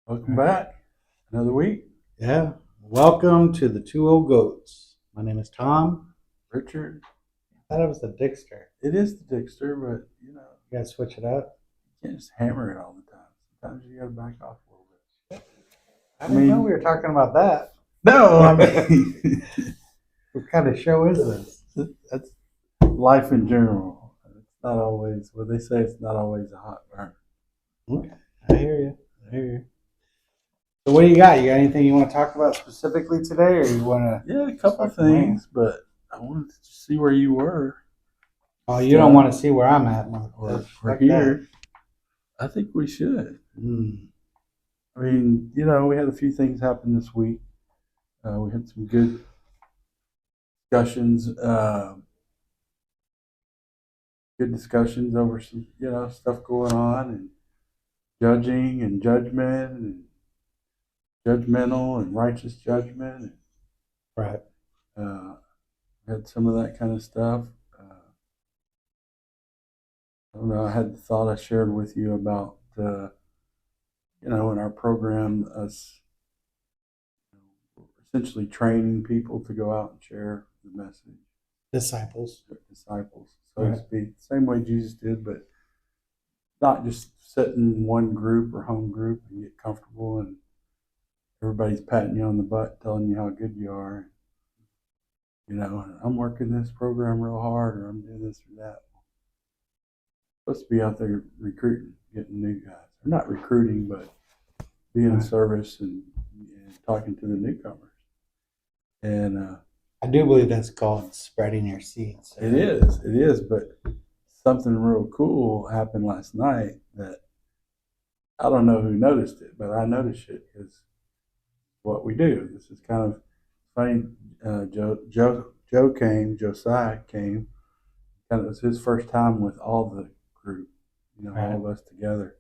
Welcome back. Another week. Yeah. Welcome to the Two Old Goats. My name is Tom. Richard. I thought it was the Dickster. It is the Dickster, but You gotta switch it up. you can't just hammer it all the time. Sometimes you gotta back off a little bit. I didn't know we were talking about that. No, I mean What kind of show is this? that's life in general. It's not always what they say, it's not always a hot burn. Okay. I hear you. So what do you got? You got anything you want to talk about specifically today, or you want to? Yeah, a couple of things, but I wanted to see where you were. Oh, you don't want to see where I'm at, or like here. I think we should. I mean, we had a few things happen this week. We had some good discussions, over some, stuff going on, and judging and judgment and judgmental and righteous judgment. Right. And, had some of that kind of stuff. I don't know. I had the thought I shared with you about, in our program, us essentially training people to go out and share the message. Disciples, so to speak. Same way Jesus did, but not just sit in one group or home group and get comfortable and everybody's patting you on the butt, telling you how good you are. I'm working this program real hard, or I'm doing this or that. Supposed to be out there recruiting, getting new guys. Or not recruiting, but being in service and talking to the newcomers. And I do believe that's called spreading your seeds. It is, but something real cool happened last night that I don't know who noticed it, but I noticed it because what we do. This is kind of funny. Josiah came. Kind of, it was his first time with all the group, all of us together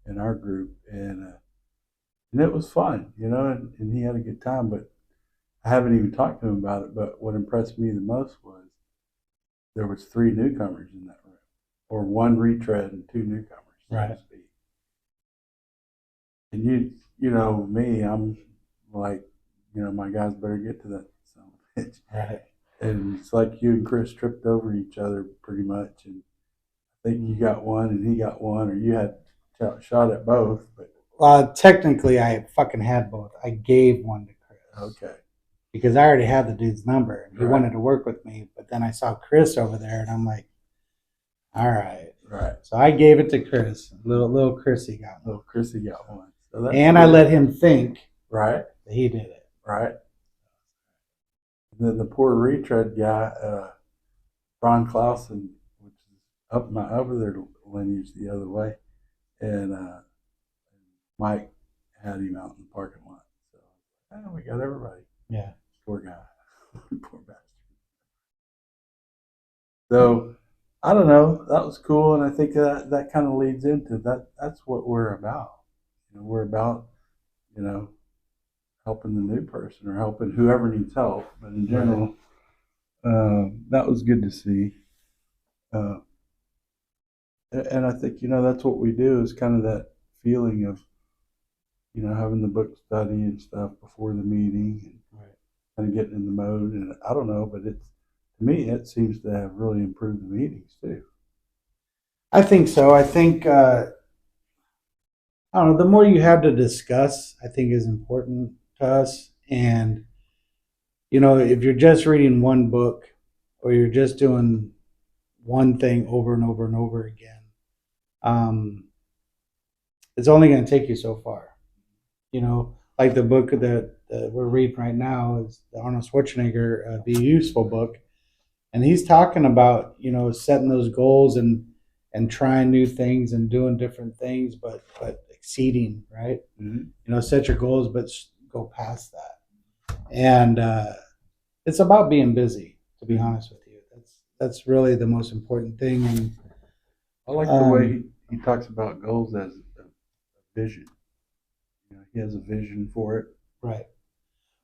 in our group, and it was fun, and he had a good time. But I haven't even talked to him about it. But what impressed me the most was there was 3 newcomers in that room, or 1 retread and 2 newcomers, so to speak. And you know me, I'm like, my guys better get to that son of a bitch. Right. And it's like you and Chris tripped over each other pretty much, and I think you got one and he got one, or you had shot at both. But technically, I fucking had both. I gave one to Chris. Okay. Because I already had the dude's number, and he wanted to work with me. But then I saw Chris over there, and I'm like, all right. Right. So I gave it to Chris. Little Chrissy got one. Little Chrissy got one. So and I let him think that he did it. Right. And then the poor retread guy, Ron Clausen, which is up my other lineage the other way, and Mike had him out in the parking lot. So we got everybody. Yeah. Poor guy. Poor bastard. So I don't know. That was cool, and I think that kind of leads into that. That's what we're about. We're about, helping the new person or helping whoever needs help. But in general, that was good to see. And I think, that's what we do, is kind of that feeling of, having the book study and stuff before the meeting, and kind of getting in the mode. And I don't know, but to me, it seems to have really improved the meetings too. I think so. I think, I don't know, the more you have to discuss, I think is important to us. And, if you're just reading one book or you're just doing one thing over and over and over again, it's only going to take you so far. Like the book that we're reading right now is the Arnold Schwarzenegger Be Useful book. And he's talking about, setting those goals and trying new things and doing different things, but exceeding, right? Mm-hmm. Set your goals, but go past that. And it's about being busy, to be honest with you. That's really the most important thing. And I like the way he talks about goals as a vision. He has a vision for it. Right.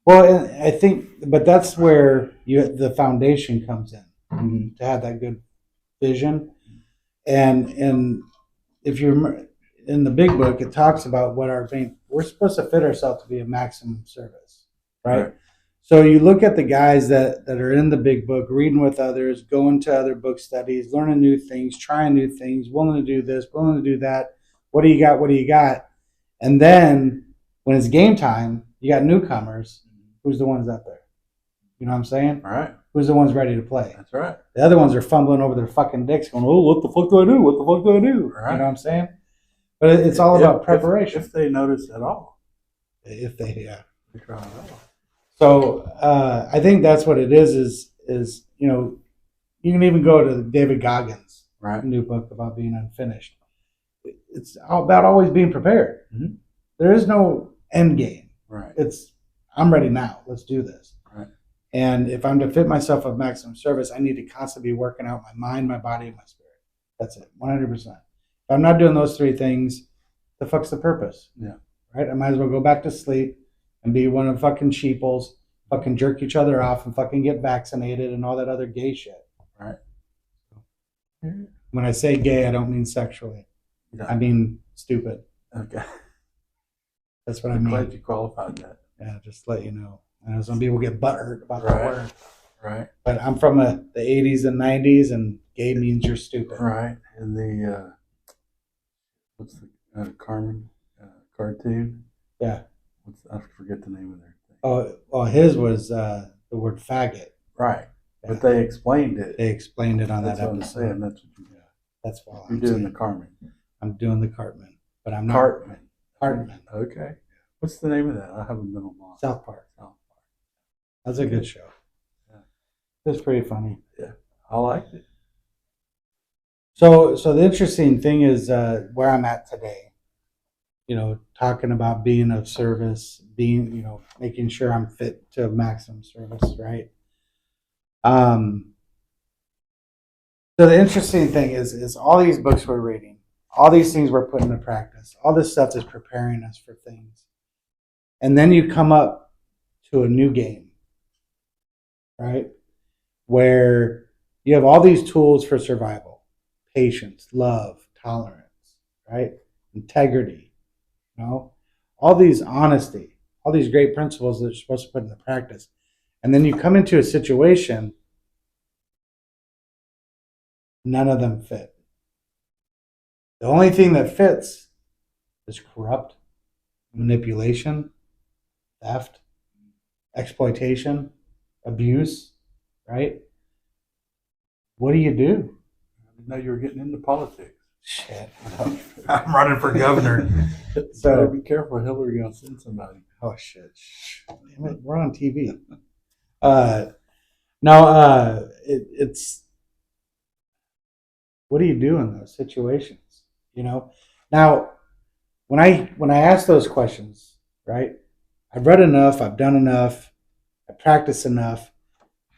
Well, I think, but that's where the foundation comes in, to have that good vision. And if you remember, in the big book, it talks about what we're supposed to fit ourselves to be a maximum service, right? So you look at the guys that are in the big book, reading with others, going to other book studies, learning new things, trying new things, willing to do this, willing to do that. What do you got? What do you got? And then when it's game time, you got newcomers. Who's the ones out there? You know what I'm saying? Right. Who's the ones ready to play? That's right. The other ones are fumbling over their fucking dicks going, oh, what the fuck do I do? What the fuck do I do? Right. You know what I'm saying? But it's all about preparation. If they notice at all. If they, yeah. They try at all. So I think that's what it is, you know, you can even go to David Goggins' new book about being unfinished. It's all about always being prepared. Mm-hmm. There is no end game. Right. It's, I'm ready now. Let's do this. Right. And if I'm to fit myself of maximum service, I need to constantly be working out my mind, my body, and my spirit. That's it, 100%. If I'm not doing those three things, the fuck's the purpose? Yeah. Right? I might as well go back to sleep and be one of the fucking sheeples, fucking jerk each other off and fucking get vaccinated and all that other gay shit. Right. When I say gay, I don't mean sexually. Yeah. I mean stupid. Okay. That's what I mean. Glad you qualified that. Yeah, just to let you know. I know some people get butthurt about the word. Right. But I'm from the 80s and 90s, and gay means you're stupid. Right. And the, what's the Cartman cartoon? Yeah. I forget the name of their thing. Oh, well, his was the word faggot. Right. Yeah. But they explained it. They explained it on that episode. That's what I'm saying. That's what you got. That's why You're doing the Cartman. I'm doing the Cartman. But I'm not. Cartman. Okay. What's the name of that? I have a middle block. South Park. That's a good show. Yeah. It's pretty funny. Yeah. I liked it. So the interesting thing is where I'm at today. You know, talking about being of service, being, you know, making sure I'm fit to maximum service, right? So the interesting thing is all these books we're reading, all these things we're putting into practice, all this stuff is preparing us for things. And then you come up to a new game, right? Where you have all these tools for survival: patience, love, tolerance, right? Integrity, you know, all these honesty, all these great principles that you're supposed to put into practice. And then you come into a situation, none of them fit. The only thing that fits is corrupt, manipulation, theft, exploitation, abuse, right? What do you do? I didn't know you were getting into politics. Shit. I'm running for governor. So be careful, Hillary gonna send somebody. Oh shit. Damn it, we're on TV. It's what do you do in those situations? You know? Now, when I ask those questions, right? I've read enough, I've done enough, I practiced enough.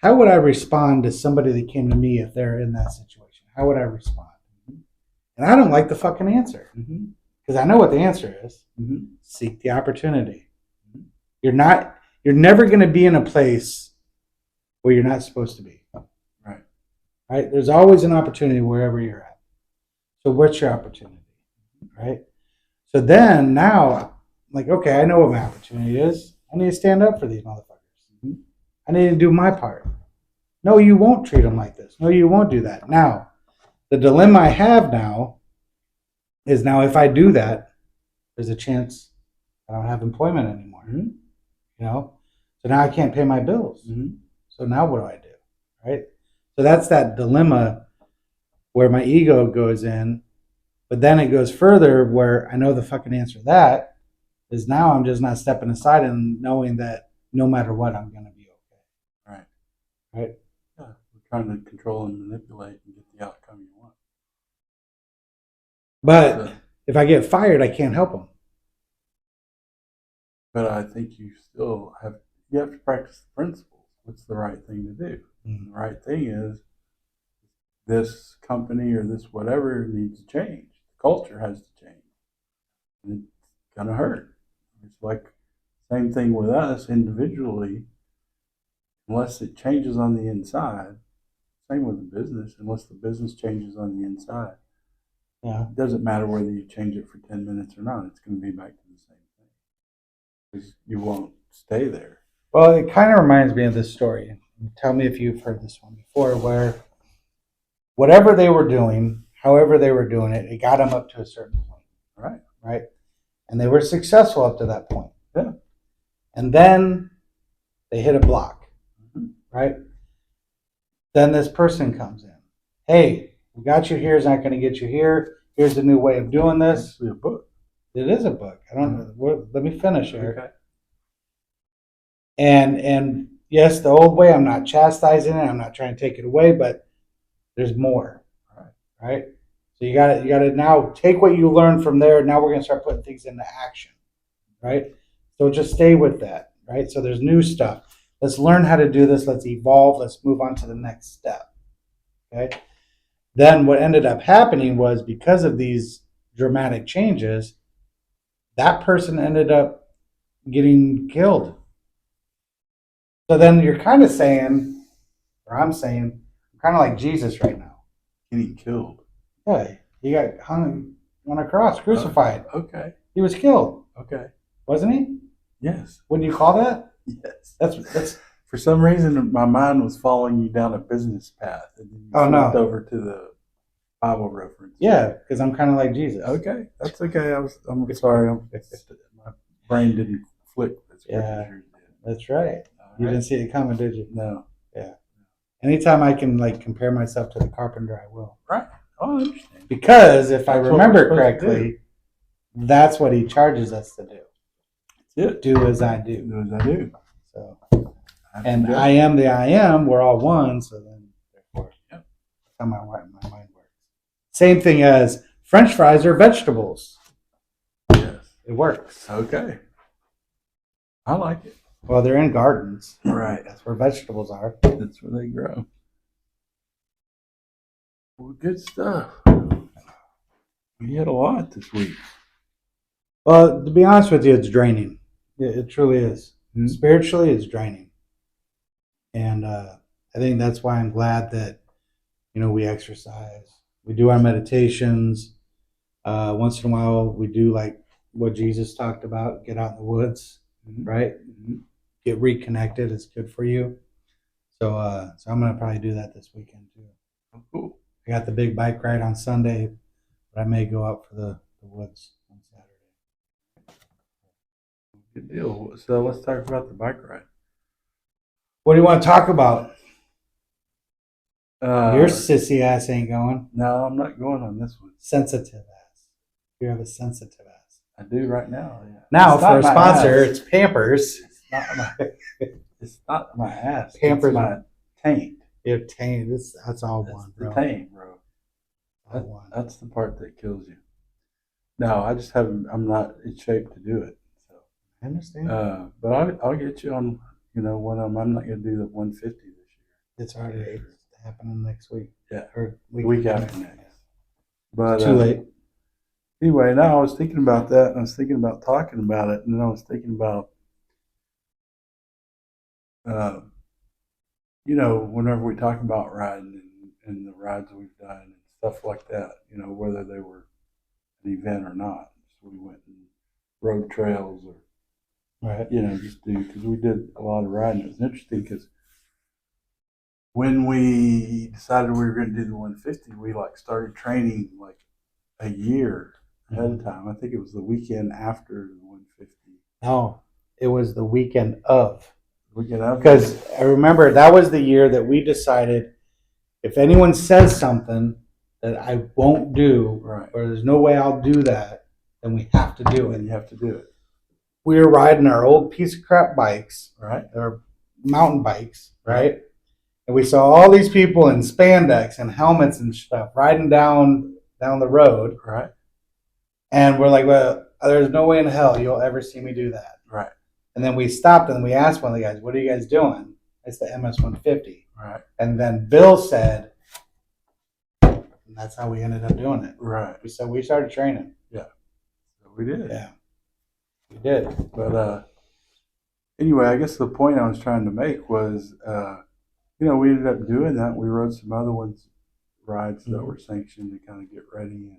How would I respond to somebody that came to me if they're in that situation? How would I respond? And I don't like the fucking answer because I know what the answer is. Seek the opportunity. You're never going to be in a place where you're not supposed to be. Right? There's always an opportunity wherever you're at. So what's your opportunity? Right? So then now, I'm like, okay, I know what my opportunity is. I need to stand up for these motherfuckers. I need to do my part. No, you won't treat them like this. No, you won't do that. Now, the dilemma I have now is if I do that, there's a chance I don't have employment anymore. You know? So now I can't pay my bills. So now what do I do? Right? So that's that dilemma where my ego goes in, but then it goes further where I know the fucking answer to that is now I'm just not stepping aside and knowing that no matter what, I'm going to be okay. Right? Yeah. We're trying to control and manipulate and get the outcome you want. But if I get fired, I can't help them. But I think you still have to practice the principles. What's the right thing to do? The right thing is this company or this whatever needs to change. The culture has to change. And it's going to hurt. It's like same thing with us individually. Unless it changes on the inside, same with the business, unless the business changes on the inside, Yeah. It doesn't matter whether you change it for 10 minutes or not. It's going to be back to the same thing because you won't stay there. Well, it kind of reminds me of this story. Tell me if you've heard this one before, where whatever they were doing, however they were doing it, it got them up to a certain point. Right. Right. And they were successful up to that point. Yeah. And then they hit a block. Mm-hmm. Right. Then this person comes in. Hey, we got you here. Is not going to get you here. Here's a new way of doing this. Actually, a book. It is a book. I don't know. Let me finish here. Okay. And yes, the old way. I'm not chastising it. I'm not trying to take it away, but there's more. Right. So you got to now take what you learned from there. Now we're going to start putting things into action. Right. So just stay with that. Right. So there's new stuff. Let's learn how to do this. Let's evolve. Let's move on to the next step. Okay. Then what ended up happening was, because of these dramatic changes, that person ended up getting killed. So then you're kind of saying, or I'm saying, I'm kind of like Jesus right now. Getting killed. Yeah, he got hung on a cross, crucified. Okay. He was killed, Okay. wasn't he? Yes. Wouldn't you call that? Yes. That's. For some reason, my mind was following you down a business path, and then you flipped over to the Bible reference. Yeah, because I'm kind of like Jesus. Okay, that's okay. I'm sorry. My brain didn't flick as quick as yours did. That's right. You didn't see it coming, did you? No. Yeah. Anytime I can compare myself to the carpenter, I will. Right. Oh, I understand. Because if I remember correctly, that's what he charges us to do. That's it. Do as I do. Do as I do. So, and I am the I am. We're all one. So then, therefore, that's how my mind works. Same thing as French fries are vegetables. Yes. It works. Okay. I like it. Well, they're in gardens. Right. That's where vegetables are. That's where they grow. Well, good stuff. We had a lot this week. Well, to be honest with you, it's draining. It truly is. Mm-hmm. Spiritually, it's draining. And I think that's why I'm glad that, we exercise. We do our meditations. Once in a while, we do like what Jesus talked about, get out in the woods, right? Mm-hmm. Get reconnected. It's good for you. So I'm going to probably do that this weekend too. Oh, cool. I got the big bike ride on Sunday, but I may go out for the woods on Saturday. Good deal. So let's talk about the bike ride. What do you want to talk about? Your sissy ass ain't going. No, I'm not going on this one. Sensitive ass. You have a sensitive ass. I do right now. Yeah. Now for a sponsor, it's Pampers. It's not my ass. Pampers. It's my taint. Your taint. That's all one, bro. The taint, bro. That's the part that kills you. No, I just haven't. I'm not in shape to do it. So I understand. But I'll get you on. One of them. I'm not going to do the 150 this year. It's already happening next week. Yeah, or week after next. But it's too late. Anyway, now I was thinking about that, and I was thinking about talking about it, and then I was thinking about, whenever we talk about riding and the rides we've done and stuff like that, whether they were an event or not. So we went and rode trails or, right. Just because we did a lot of riding. It was interesting because when we decided we were going to do the 150, we started training a year ahead of time. I think it was the weekend after the 150. No, it was the weekend of. Because I remember that was the year that we decided, if anyone says something that I won't do, right, or there's no way I'll do that, then we have to do it. And you have to do it. We were riding our old piece of crap bikes, right, or mountain bikes, right? And we saw all these people in spandex and helmets and stuff riding down the road, right? And we're like, well, there's no way in hell you'll ever see me do that, right? And then we stopped and we asked one of the guys, "What are you guys doing?" It's the MS-150, right? And then Bill said, and that's how we ended up doing it, right? So we started training. Yeah, so we did. Yeah, we did. But anyway, I guess the point I was trying to make was, we ended up doing that. We rode some other rides that were sanctioned to kind of get ready,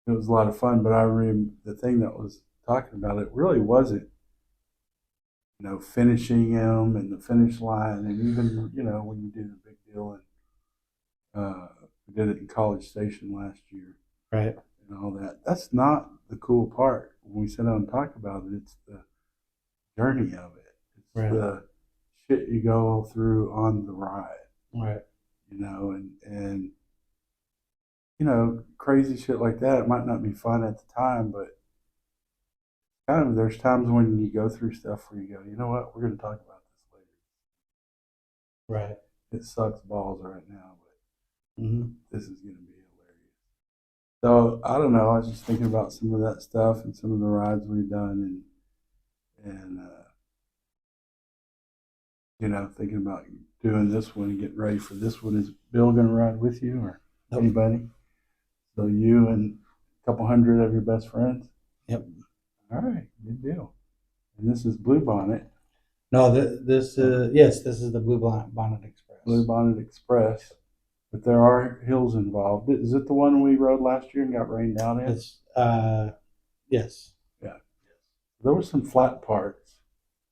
It was a lot of fun, but I remember the thing that was talking about it really wasn't, finishing him and the finish line, and even when you do the big deal, and we did it in College Station last year, Right. and all that. That's not the cool part. When we sit down and talk about it, it's the journey of it. It's Right. the shit you go through on the ride, Right. and crazy shit like that. It might not be fun at the time, but kind of there's times when you go through stuff where you go, you know what, we're going to talk about this later. Right. It sucks balls right now, but Mm-hmm. this is going to be hilarious. So I don't know. I was just thinking about some of that stuff and some of the rides we've done, and thinking about doing this one and getting ready for this one. Is Bill going to ride with you or Nope. anybody? So you and a couple hundred of your best friends. Yep. All right, good deal. And this is Blue Bonnet. No, this yes, this is the Blue Bonnet Express. Blue Bonnet Express. But there are hills involved. Is it the one we rode last year and got rained out in? It's yes. Yeah. There were some flat parts.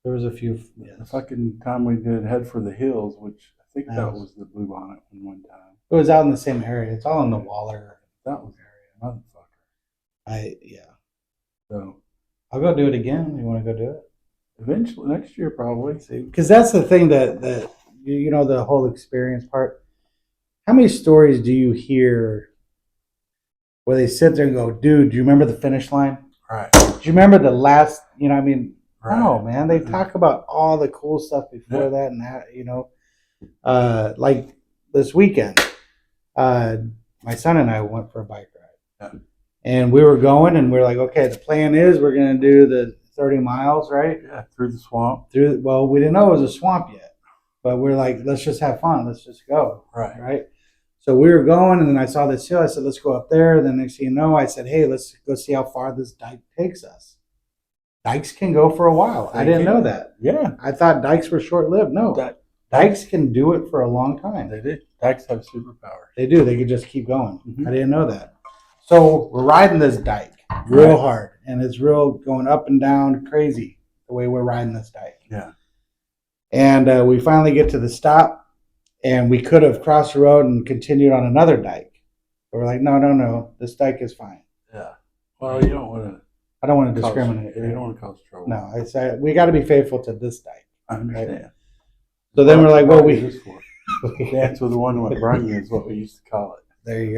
There was a few. The Yes. fucking time we did Head for the Hills, which I think that was the Blue Bonnet one time. It was out in the same area. It's all in the Waller. That was area, motherfucker. Yeah. So I'll go do it again. You want to go do it? eventually, next year probably. Because that's the thing that the whole experience part. How many stories do you hear where they sit there and go, "Dude, do you remember the finish line? Right. Do you remember the last? I mean, Right. no, man. They talk about all the cool stuff before that, and that, like this weekend, my son and I went for a bike ride, and we were going, and we're like, okay, the plan is we're going to do the 30 miles, right? Yeah, through the swamp. Well, we didn't know it was a swamp yet, but we're like, let's just have fun. Let's just go. Right. So we were going, and then I saw this hill. I said, let's go up there. Then next thing you know, I said, hey, let's go see how far this dike takes us. Dikes can go for a while. I didn't know that. Yeah. I thought dikes were short-lived. No. Dikes can do it for a long time. They did. Dikes have superpowers. They do. They could just keep going. Mm-hmm. I didn't know that. So we're riding this dike real hard, and it's real going up and down crazy the way we're riding this dike. Yeah. And we finally get to the stop, and we could have crossed the road and continued on another dike. But we're like, no, this dike is fine. Yeah. Well, you don't want to. I don't want to discriminate. You don't want to cause trouble. No, I say we got to be faithful to this dike. I understand. Right? So then we're like, well, dance with the one that brung you is what we used to call it. There you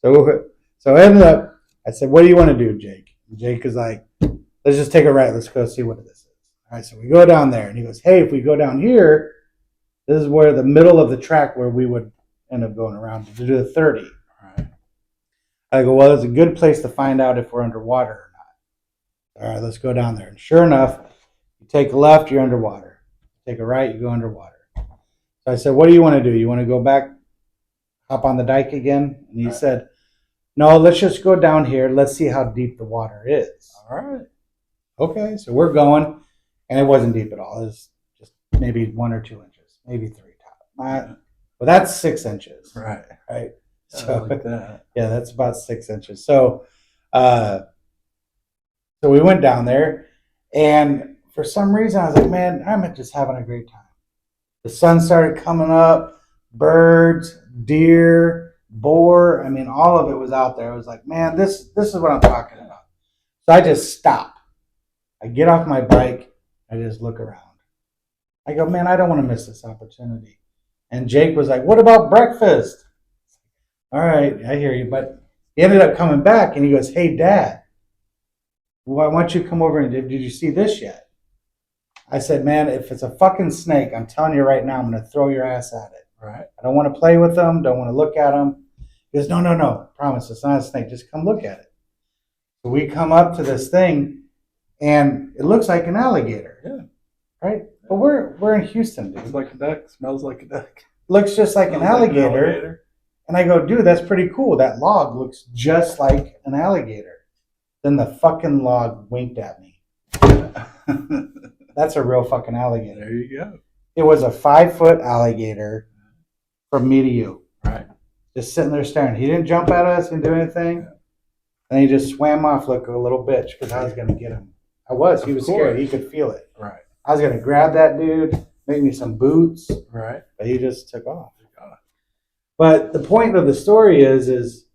go. So I ended up. I said, what do you want to do, Jake? And Jake is like, let's just take a right. Let's go see what this is. All right, so we go down there, and he goes, hey, if we go down here, this is where the middle of the track where we would end up going around to do the 30. Right. I go, well, it's a good place to find out if we're underwater or not. All right, let's go down there. And sure enough, you take a left, you're underwater. Take a right, you go underwater. So I said, what do you want to do? You want to go back, hop on the dike again? And he said, no, let's just go down here. Let's see how deep the water is. All right. Okay, so we're going, and it wasn't deep at all. It was just maybe 1 or 2 inches, maybe 3 top. Well, that's 6 inches. Right. So like that. Yeah, that's about 6 inches. So we went down there, and for some reason I was like, man, I'm just having a great time. The sun started coming up, birds, deer, boar. I mean, all of it was out there. I was like, man, this is what I'm talking about. So I just stop. I get off my bike. I just look around. I go, man, I don't want to miss this opportunity. And Jake was like, what about breakfast? All right, I hear you. But he ended up coming back, and he goes, hey, Dad, why don't you come over and did you see this yet? I said, man, if it's a fucking snake, I'm telling you right now, I'm going to throw your ass at it. Right. I don't want to play with them. Don't want to look at them. He goes, no. Promise, it's not a snake. Just come look at it. So we come up to this thing, and it looks like an alligator. Yeah. Right? But we're in Houston, dude. It's like a duck. Smells like a duck. Looks just like an alligator. And I go, dude, that's pretty cool. That log looks just like an alligator. Then the fucking log winked at me. That's a real fucking alligator. There you go. It was a 5-foot alligator from me to you. Right. Just sitting there staring. He didn't jump at us and do anything. And he just swam off like a little bitch because I was going to get him. I was. He was scared. He could feel it. Right. I was going to grab that dude, make me some boots. Right. But he just took off. But the point of the story is,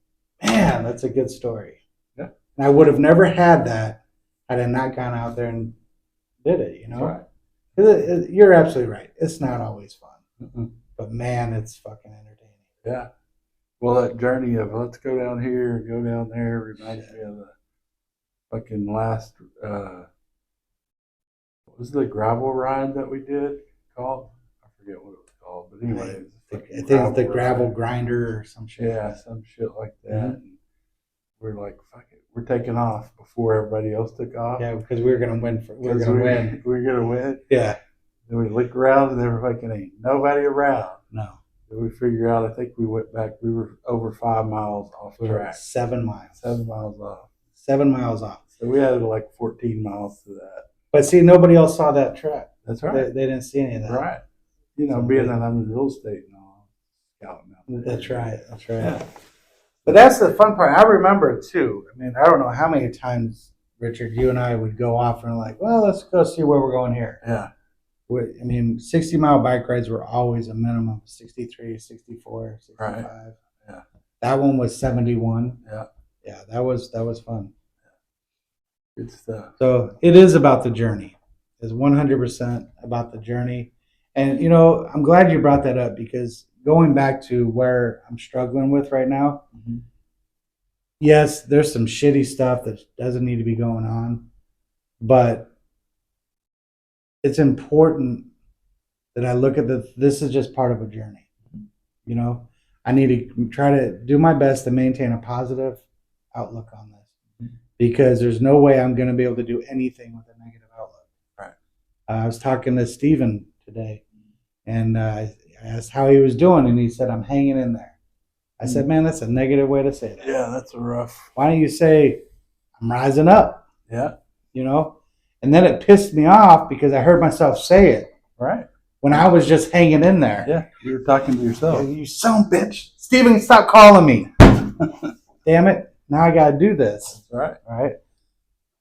man, that's a good story. Yeah. And I would have never had that had I not gone out there and did it, you know? That's right. You're absolutely right. It's not always fun. Mm-mm. But man, it's fucking entertaining. Yeah. Well, that journey of let's go down here, go down there reminds me of the fucking last, what was the gravel ride that we did called? I forget what it was called, but anyway. I think it's the gravel grinder or some shit. Yeah, some shit like that. Mm-hmm. And we're like, fuck it. We're taking off before everybody else took off. Yeah, because we were going to win. We were going to win. We were going to win. Yeah. Then we look around and there were fucking ain't nobody around. No. Then we figure out, I think we went back, we were over 5 miles off track. 7 miles. 7 miles off. 7 miles off. So we added like 14 miles to that. But see, nobody else saw that track. That's right. They didn't see any of that. Right. You know, being that I'm in real estate and all, scouting out there. That's right. That's right. Yeah. But that's the fun part. I remember it too. I mean, I don't know how many times, Richard, you and I would go off and like, well, let's go see where we're going here. Yeah. I mean, 60-mile bike rides were always a minimum 63, 64, 65. Right. Yeah. That one was 71. Yeah. Yeah, that was fun. Good stuff. So it is about the journey. It's 100% about the journey. And, you know, I'm glad you brought that up because going back to where I'm struggling with right now, Mm-hmm. yes, there's some shitty stuff that doesn't need to be going on, but it's important that I look at this is just part of a journey. You know, I need to try to do my best to maintain a positive outlook on this because there's no way I'm going to be able to do anything with a negative outlook. Right. I was talking to Steven today and I asked how he was doing and he said, I'm hanging in there. I said, man, that's a negative way to say that. Yeah, that's a rough. Why don't you say, I'm rising up? Yeah. You know? And then it pissed me off because I heard myself say it. Right. When I was just hanging in there. Yeah, you were talking to yourself. You son of a bitch. Steven, stop calling me. Damn it. Now I got to do this. That's right. Right?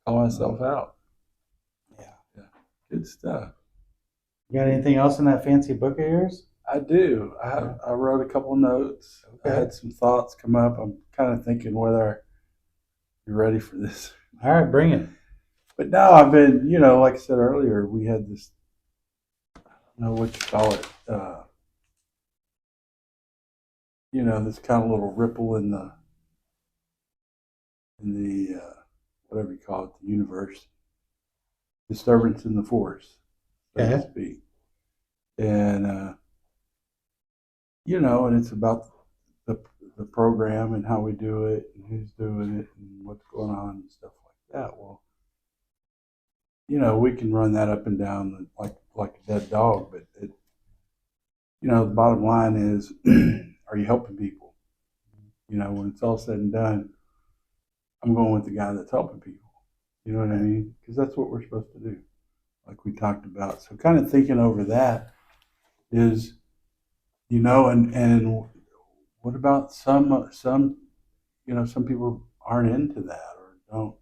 Call myself out. Yeah. Good stuff. You got anything else in that fancy book of yours? I do. I wrote a couple notes. Okay. I had some thoughts come up. I'm kind of thinking whether you're ready for this. All right, bring it. But now I've been, you know, like I said earlier, we had this, I don't know what you call it, you know, this kind of little ripple in the whatever you call it, the universe, disturbance in the force, so to speak. And, you know, and it's about the program and how we do it and who's doing it and what's going on and stuff like that. Well, you know, we can run that up and down like a dead dog, but it, you know, the bottom line is, are you helping people? You know, when it's all said and done, I'm going with the guy that's helping people. You know what I mean? Because that's what we're supposed to do, like we talked about. So kind of thinking over that is, you know, and what about some, you know, some people aren't into that or don't,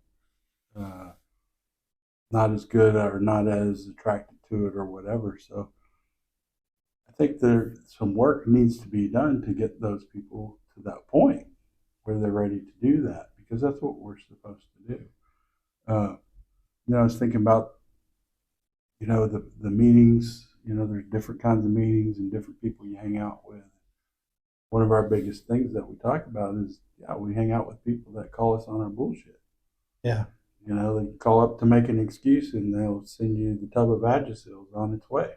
not as good or not as attracted to it or whatever. So I think there's some work needs to be done to get those people to that point where they're ready to do that, because that's what we're supposed to do. You know, I was thinking about, you know, the meetings, you know, there's different kinds of meetings and different people you hang out with. One of our biggest things that we talk about is, yeah, we hang out with people that call us on our bullshit. Yeah. You know, they call up to make an excuse and they'll send you the tub of Vagisil on its way.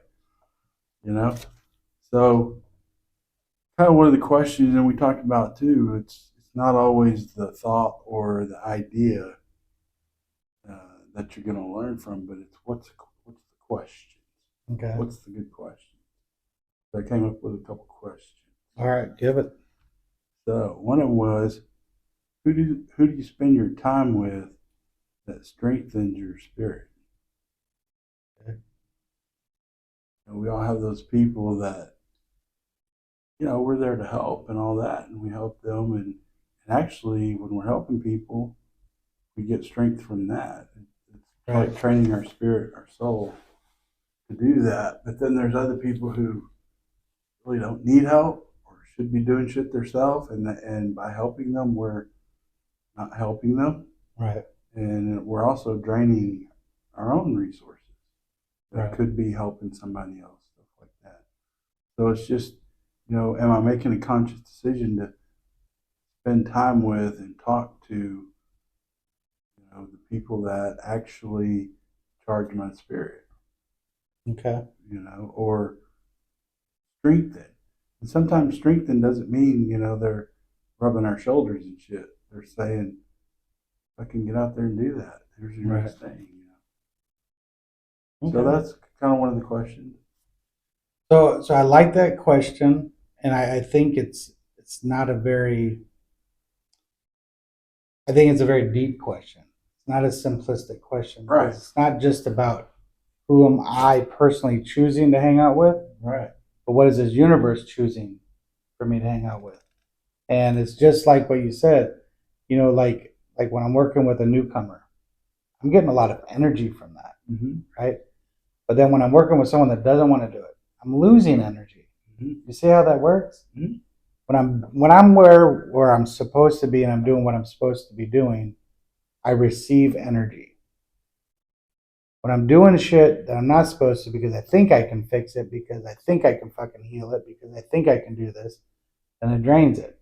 You know? So, kind of one of the questions, and we talked about too, it's not always the thought or the idea that you're going to learn from, but it's what's the question? Okay. What's the good question? So I came up with a couple questions. All right, give it. So one of them was, who do you spend your time with that strengthens your spirit? Okay. And we all have those people that, you know, we're there to help and all that, and we help them. And actually, when we're helping people, we get strength from that. It's Right. like training our spirit, our soul to do that. But then there's other people who really don't need help or should be doing shit themselves, and by helping them, we're not helping them, Right. and we're also draining our own resources that Right. could be helping somebody else, stuff like that. So it's just, am I making a conscious decision to spend time with and talk to, the people that actually charge my spirit, Okay. or strengthen. And sometimes strengthen doesn't mean, they're rubbing our shoulders and shit. They're saying, I can get out there and do that. Here's your Right. next thing. Okay. So that's kind of one of the questions. So I like that question, and I think it's not a very. I think it's a very deep question. It's not a simplistic question. Right. It's not just about who am I personally choosing to hang out with, Right. but what is this universe choosing for me to hang out with? And it's just like what you said, like when I'm working with a newcomer, I'm getting a lot of energy from that, Mm-hmm. right? But then when I'm working with someone that doesn't want to do it, I'm losing energy. Mm-hmm. You see how that works? Mm-hmm. When I'm where I'm supposed to be and I'm doing what I'm supposed to be doing, I receive energy. When I'm doing shit that I'm not supposed to because I think I can fix it, because I think I can fucking heal it, because I think I can do this, then it drains it.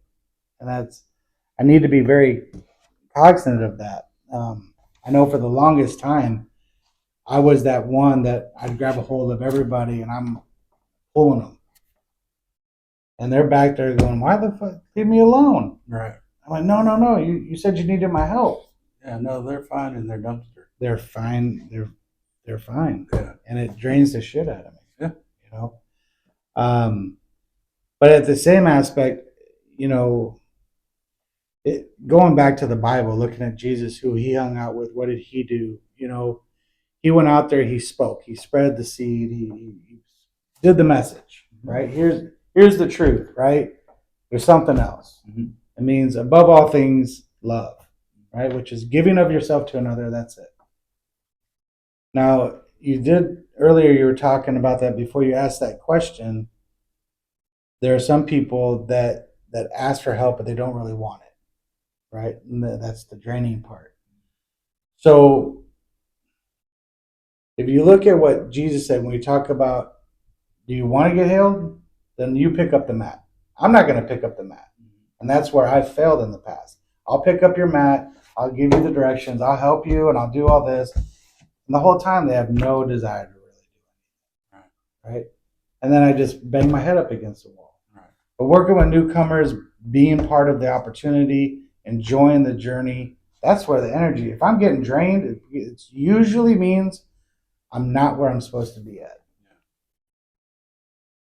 And I need to be very cognizant of that. I know for the longest time, I was that one that I'd grab a hold of everybody and I'm pulling them. And they're back there going, why the fuck? Leave me alone. Right. I'm like, no. You said you needed my help. Yeah, no, they're fine in their dumpster. They're fine. They're fine. Yeah. And it drains the shit out of me. Yeah. But at the same aspect, going back to the Bible, looking at Jesus, who he hung out with, what did he do? He went out there, he spoke, he spread the seed, he did the message, right? Here's the truth, right? There's something else. Mm-hmm. It means above all things, love, right? Which is giving of yourself to another. That's it. Now, you were talking about that before you asked that question. There are some people that ask for help, but they don't really want it, right? And that's the draining part. So if you look at what Jesus said when we talk about, do you want to get healed? Then you pick up the mat. I'm not going to pick up the mat. And that's where I've failed in the past. I'll pick up your mat. I'll give you the directions. I'll help you and I'll do all this. And the whole time they have no desire to really do it. Right? And then I just bang my head up against the wall. Right. But working with newcomers, being part of the opportunity, enjoying the journey, that's where the energy, if I'm getting drained, it usually means I'm not where I'm supposed to be at.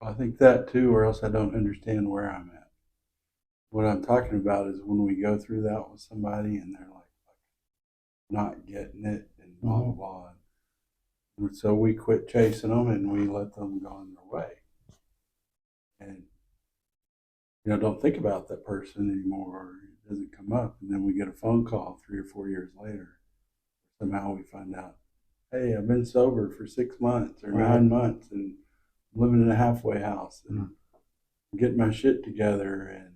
Yeah. I think that too, or else I don't understand where I'm at. What I'm talking about is when we go through that with somebody and they're like not getting it and blah, blah, blah. And so we quit chasing them and we let them go on their way. And, don't think about that person anymore, or it doesn't come up. And then we get a phone call 3 or 4 years later. Somehow we find out, hey, I've been sober for 6 months or 9 months and living in a halfway house and getting my shit together.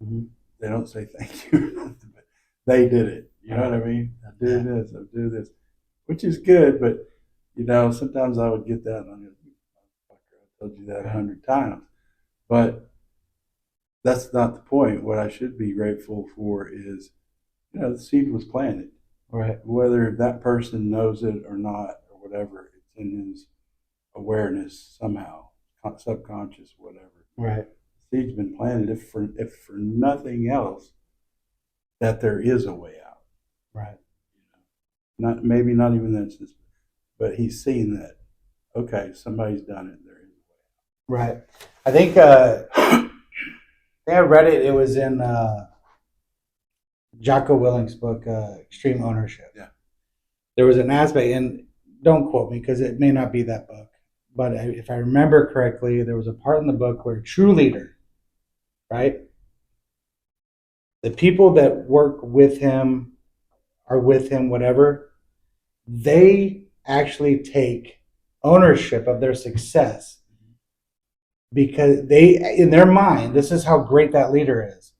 And they don't say thank you. They did it. You know what I mean? I do this, which is good. But, sometimes I would get that and I'm like, I told you that 100 times. But that's not the point. What I should be grateful for is, the seed was planted. Right. Whether that person knows it or not or whatever, it's in his awareness somehow, subconscious, whatever. Right. The seed's been planted, if for nothing else, that there is a way out. Right. Maybe not even that, but he's seen that. Okay, somebody's done it. There is a way out. Right. I think I read it. It was in Jocko Willink's book, Extreme Ownership. Yeah. There was an aspect, and don't quote me because it may not be that book, but if I remember correctly, there was a part in the book where a true leader, right? The people that work with him are with him, whatever, they actually take ownership of their success because they, in their mind, this is how great that leader is,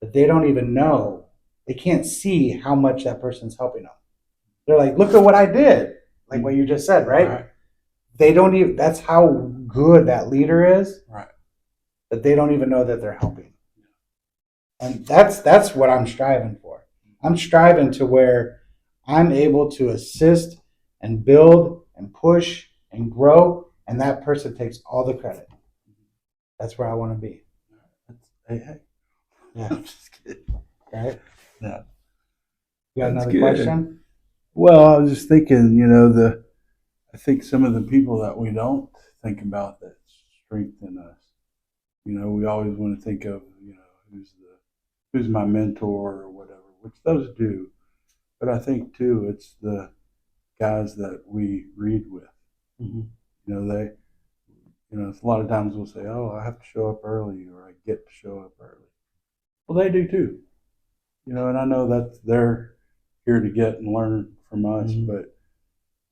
that they don't even know, they can't see how much that person's helping them. They're like, look at what I did, like what you just said, right? They don't even, that's how good that leader is, Right. that they don't even know that they're helping. And that's what I'm striving for. I'm striving to where I'm able to assist and build and push and grow, and that person takes all the credit. That's where I want to be. Hey. Yeah. I'm just kidding. Right? Yeah. You got That's another good. question? Well, I was just thinking, I think some of the people that we don't think about that strengthen us, we always want to think of, who's my mentor or whatever, which those do. But I think too, it's the guys that we read with. Mm-hmm. They, a lot of times we'll say, "Oh, I have to show up early," or "I get to show up early." Well, they do too. And I know that they're here to get and learn from us, Mm-hmm. but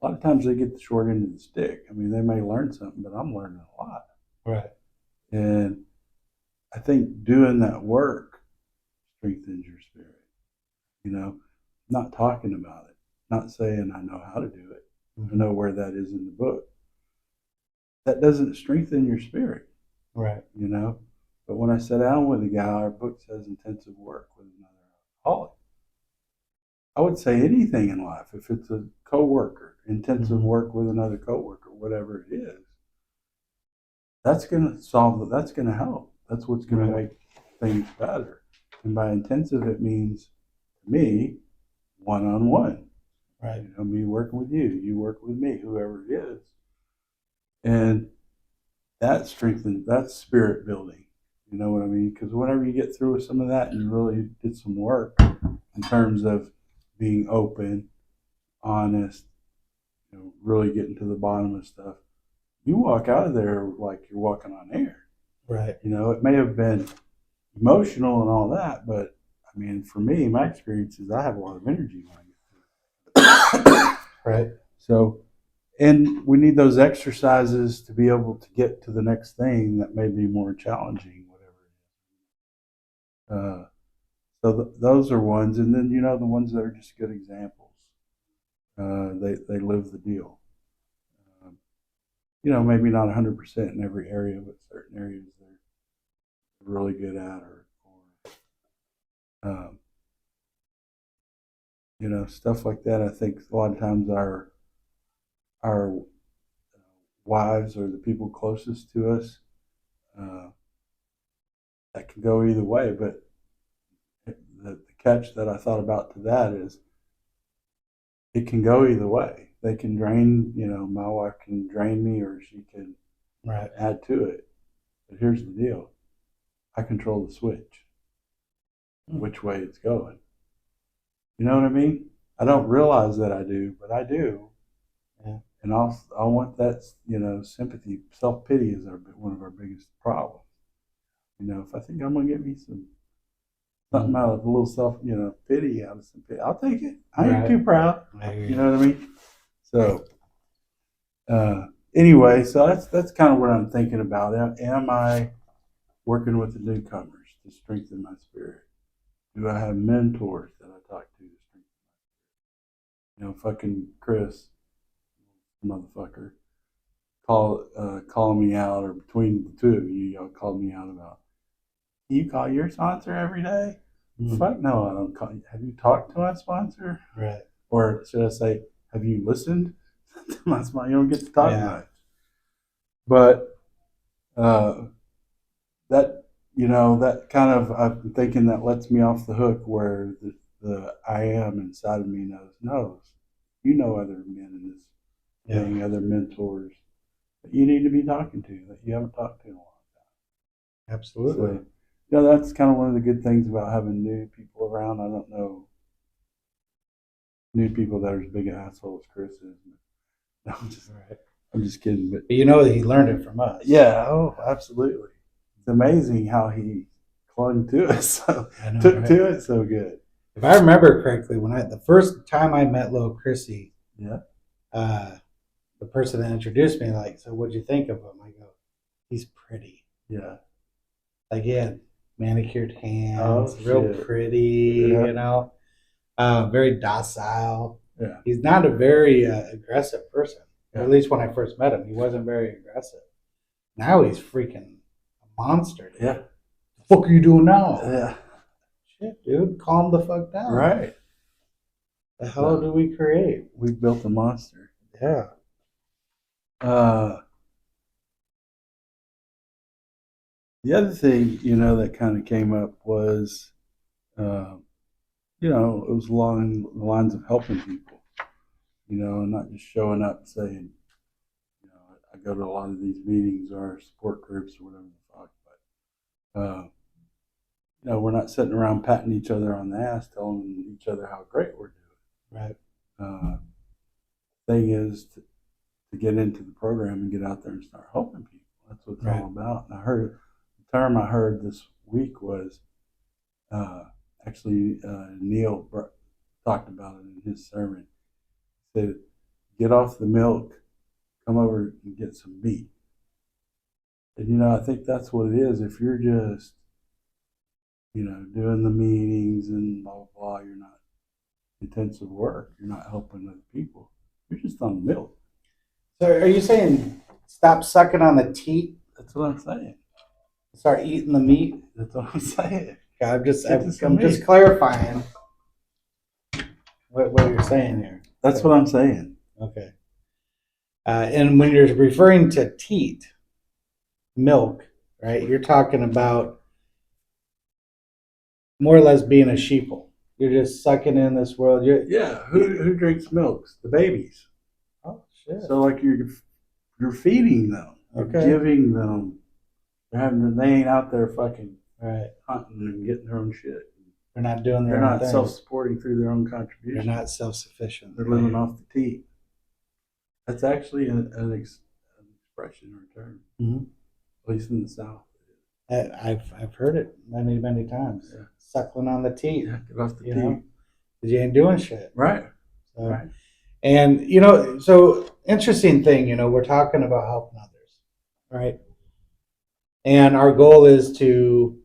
a lot of times they get the short end of the stick. I mean, they may learn something, but I'm learning a lot. Right. And I think doing that work strengthens your spirit. Not talking about it, not saying I know how to do it, I know where that is in the book. That doesn't strengthen your spirit. Right. But when I sit down with a guy, our book says intensive work with another alcoholic. I would say anything in life, if it's a coworker, intensive work with another coworker, whatever it is, that's going to solve, that's going to help. That's what's going to make things better. And by intensive, it means me, one-on-one. Right. Me working with you, you work with me, whoever it is. And that strengthens, that's spirit building. You know what I mean? Because whenever you get through with some of that and you really did some work in terms of being open, honest, really getting to the bottom of stuff, you walk out of there like you're walking on air. Right. It may have been emotional and all that, but I mean, for me, my experience is I have a lot of energy when I get through. Right. So, and we need those exercises to be able to get to the next thing that may be more challenging, whatever it is. So those are ones, and then the ones that are just good examples. They live the deal. Maybe not 100% in every area, but certain areas they're really good at, or stuff like that. I think a lot of times our wives or the people closest to us, that can go either way. But the catch that I thought about to that is it can go either way. They can drain, my wife can drain me or she can add to it. But here's the deal. I control the switch, which way it's going. You know what I mean? I don't realize that I do, but I do. Yeah. And I want that, sympathy. Self-pity is one of our biggest problems. If I think I'm going to get me something out of a little pity out of some pity, I'll take it. I ain't too proud. You know what I mean? So, anyway, so that's kind of what I'm thinking about. Am I working with the newcomers to strengthen my spirit? Do I have mentors that I talk to strengthen my spirit? Fucking Chris, motherfucker, call me out, or between the two of you, y'all called me out about. You call your sponsor every day? Fuck no, I don't call you. Have you talked to my sponsor? Right. Or should I say, have you listened to my sponsor? You don't get to talk much. But that kind of, I'm thinking that lets me off the hook, where the I am inside of me knows. Other men in this thing, other mentors that you need to be talking to that you haven't talked to in a long time. Absolutely. So, that's kind of one of the good things about having new people around. I don't know new people that are as big an asshole as Chris is. No, I'm just kidding. But he learned it from us. Yeah. Oh, absolutely. It's amazing how he clung to us, to it so good. If I remember correctly, the first time I met little Chrissy, Yeah. The person that introduced me, like, so what'd you think of him? I go, he's pretty. Yeah. Like he had manicured hands, Oh, real shit. pretty, Yeah. very docile. Yeah. He's not a very aggressive person. Or Yeah. at least when I first met him, he wasn't very aggressive. Now he's freaking a monster. Dude. Yeah. The fuck are you doing now? Yeah. Shit, dude, calm the fuck down. Right. The hell do we create? We built a monster. Yeah. The other thing, that kind of came up was, uh, it was along the lines of helping people, not just showing up saying, I go to a lot of these meetings or support groups or whatever the fuck, but, we're not sitting around patting each other on the ass, telling each other how great we're doing. Right. Thing is to get into the program and get out there and start helping people. That's what it's all about. And the term I heard this week was actually Neil talked about it in his sermon. He said, "Get off the milk, come over and get some meat." And I think that's what it is. If you're just doing the meetings and blah blah blah, you're not intensive work. You're not helping other people. You're just on milk. So are you saying stop sucking on the teat? That's what I'm saying. Start eating the meat? That's what I'm saying. I'm just clarifying what you're saying here. That's what I'm saying. Okay. And when you're referring to teat, milk, right? You're talking about more or less being a sheeple. You're just sucking in this world. Yeah. Who drinks milks? The babies. Oh shit. So like you're feeding them. You're giving them. They ain't out there fucking hunting and getting their own shit. They're not doing their They're own not thing. self-supporting through their own contribution. They're not self-sufficient. They're living off the teat. That's actually an expression or term, at least in the South. I've heard it many times. Yeah. Suckling on the teat. Yeah, get off the teat. Because you ain't doing shit. Right. So, right. And so interesting thing. We're talking about helping others, right? And our goal is to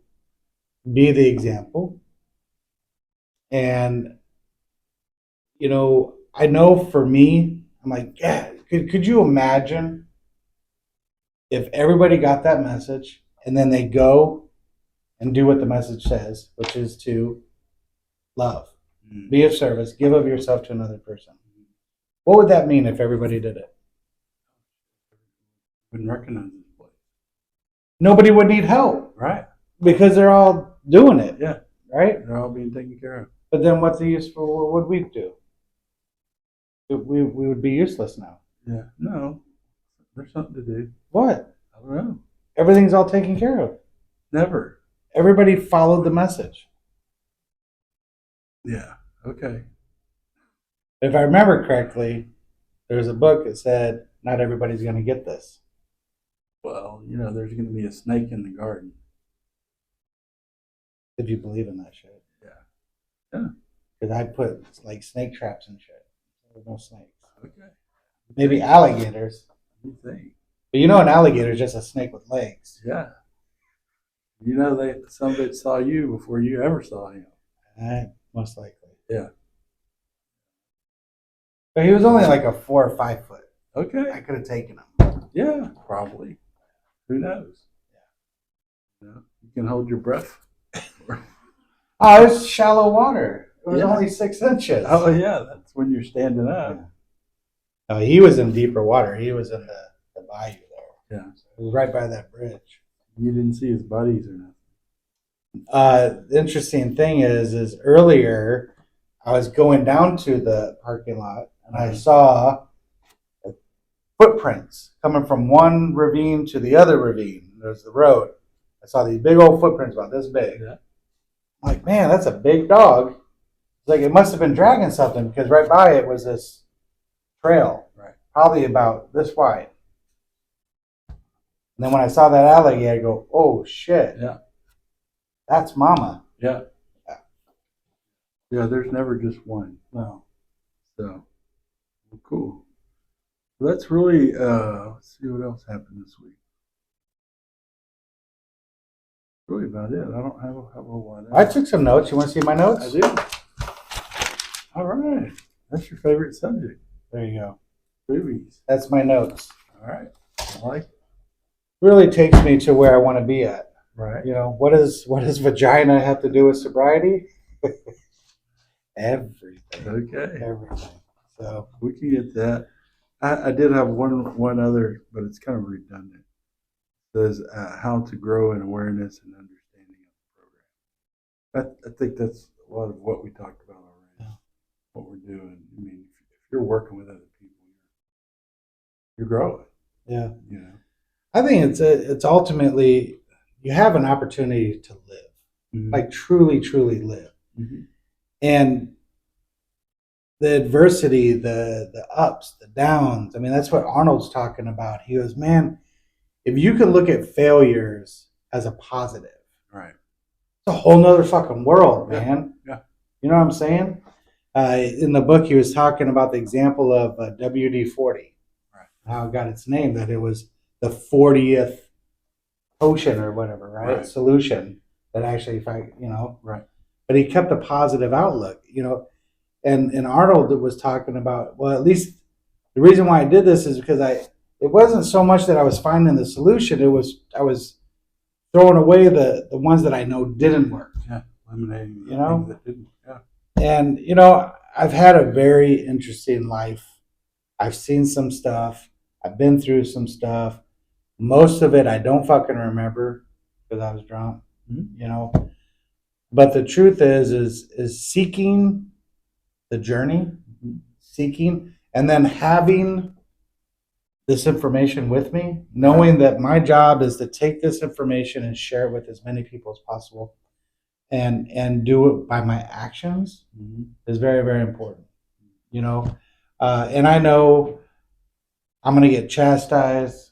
be the example. And I know for me, I'm like, yeah. Could you imagine if everybody got that message and then they go and do what the message says, which is to love, be of service, give of yourself to another person? What would that mean if everybody did it? Wouldn't recognize this place. Nobody would need help. Right. Because they're all doing it. Yeah. Right? They're all being taken care of. But then what's the use for what would we do? We would be useless now. Yeah. No. There's something to do. What? I don't know. Everything's all taken care of. Never. Everybody followed the message. Yeah. Okay. If I remember correctly, there was a book that said not everybody's going to get this. Well, there's going to be a snake in the garden. If you believe in that shit. Yeah. Yeah. Because I put like snake traps and shit. There's no snakes. Okay. Maybe alligators. You think? But an alligator is just a snake with legs. Yeah. Some of it saw you before you ever saw him. Most likely. Yeah. But he was only like a 4 or 5 foot. Okay. I could have taken him. Yeah, probably. Who knows? Yeah. You can hold your breath. Oh, it's shallow water. It was only 6 inches. Oh, yeah. That's when you're standing up. Yeah. No, he was in deeper water. He was in the bayou there. Yeah. It was right by that bridge. You didn't see his buddies or nothing. The interesting thing is earlier I was going down to the parking lot and I saw footprints coming from one ravine to the other ravine. There's the road. I saw these big old footprints about this big. Yeah. I'm like, man, that's a big dog. It's like it must have been dragging something because right by it was this trail, right? Probably about this wide. And then when I saw that alligator, I go, oh shit. Yeah. That's Mama. Yeah. Yeah, there's never just one. No. So well, cool. Well, that's really let's see what else happened this week. Really about it. I don't have a whole lot I else. took some notes. You want to see my notes? I do. All right. That's your favorite subject. There you go. Movies. That's my notes. All right. I like it. Really takes me to where I want to be at. Right. You know, what does vagina have to do with sobriety? Everything. Okay. Everything. So We can get that. I did have one other, but it's kind of redundant. It says how to grow in awareness and understanding of the program. I think that's a lot of what we talked about already. Yeah. What we're doing. I mean, if you're working with other people, you're growing. yeah, You know. I think it's ultimately you have an opportunity to live, Mm-hmm. like truly live, Mm-hmm. and the adversity, the ups, the downs. I mean, that's what Arnold's talking about. He goes, man, if you could look at failures as a positive, Right. it's a whole nother fucking world, Yeah. man. Yeah. You know what I'm saying? In the book, he was talking about the example of WD-40, Right. how it got its name, that it was the 40th potion or whatever, right? Solution that actually, if I, Right. but he kept a positive outlook, and Arnold was talking about, well, at least the reason why I did this is because it wasn't so much that I was finding the solution, I was throwing away the ones that I know didn't work. Yeah. Eliminating the You know? things that didn't. Yeah. And I've had a very interesting life. I've seen some stuff. I've been through some stuff. Most of it I don't fucking remember because I was drunk. Mm-hmm. But the truth is seeking the journey, seeking, and then having this information with me, knowing that my job is to take this information and share it with as many people as possible, and do it by my actions Mm-hmm. is very, very important. And I know I'm going to get chastised,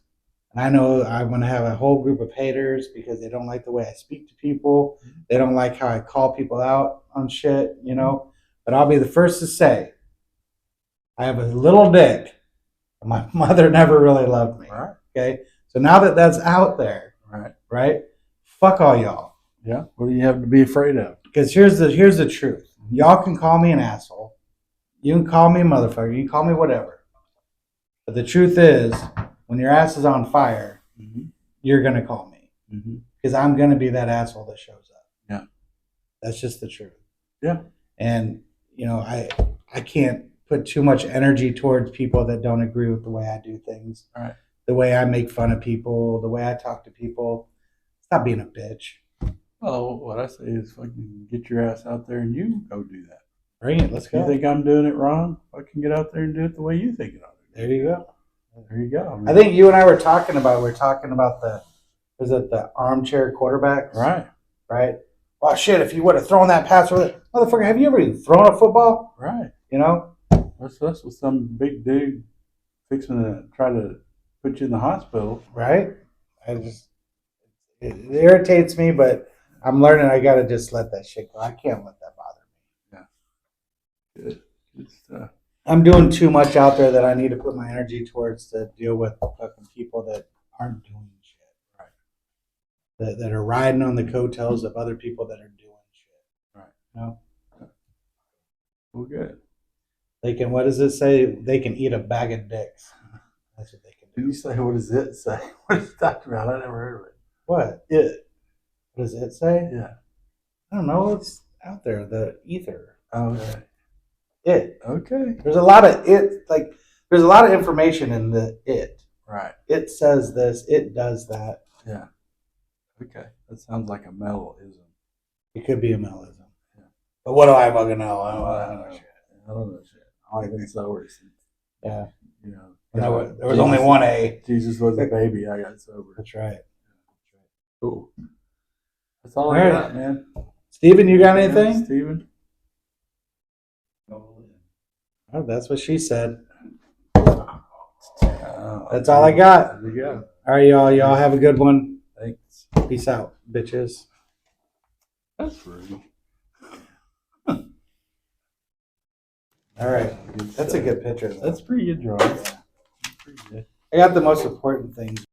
and I know I'm going to have a whole group of haters because they don't like the way I speak to people. They don't like how I call people out on shit, But I'll be the first to say, I have a little dick. My mother never really loved me. Right. Okay, so now that that's out there, right? Fuck all y'all. Yeah. What do you have to be afraid of? Because here's the truth. Y'all can call me an asshole. You can call me a motherfucker. You can call me whatever. But the truth is, when your ass is on fire, Mm-hmm. you're gonna call me because I'm gonna be that asshole that shows up. Yeah. That's just the truth. Yeah. And I can't put too much energy towards people that don't agree with the way I do things. Right. The way I make fun of people, the way I talk to people. Stop being a bitch. Well, what I say is fucking get your ass out there and you go do that. Bring it. Let's If you go. think I'm doing it wrong, I can get out there and do it the way you think it ought to. There you go. There you go. I think you and I were talking about the armchair quarterbacks? Right? Well, shit, if you would have thrown that pass over there, motherfucker, have you ever even thrown a football? Right. That's with some big dude fixing to try to put you in the hospital. Right? It irritates me, but I'm learning I gotta just let that shit go. I can't let that bother me. Yeah. Good stuff. I'm doing too much out there that I need to put my energy towards to deal with fucking people that aren't doing shit. Right. That are riding on the coattails of other people that are doing shit. Right. Well, good. They can, what does it say? They can eat a bag of dicks. That's what they can do. Did you say, what does it say? What is it talking about? I never heard of it. What? It. What does it say? Yeah. I don't know. It's out there. The ether. Oh, okay. It. Okay. There's a lot of it. Like, there's a lot of information in the it. Right. It says this. It does that. Yeah. Okay. That sounds like a metal-ism. It could be a melism. Yeah. But what do I fucking know? I don't know shit. I don't know shit. I've been sober since. Yeah. There was only one A. Jesus was a baby. I got sober. That's right. Cool. That's all I got, man. Steven, you got anything? Steven? Oh, that's what she said. That's all I got. There you go. All right, y'all. Y'all have a good one. Thanks. Peace out, bitches. That's rude. All right. That's a good picture. Though. That's pretty good drawing. Pretty good. I got the most important things.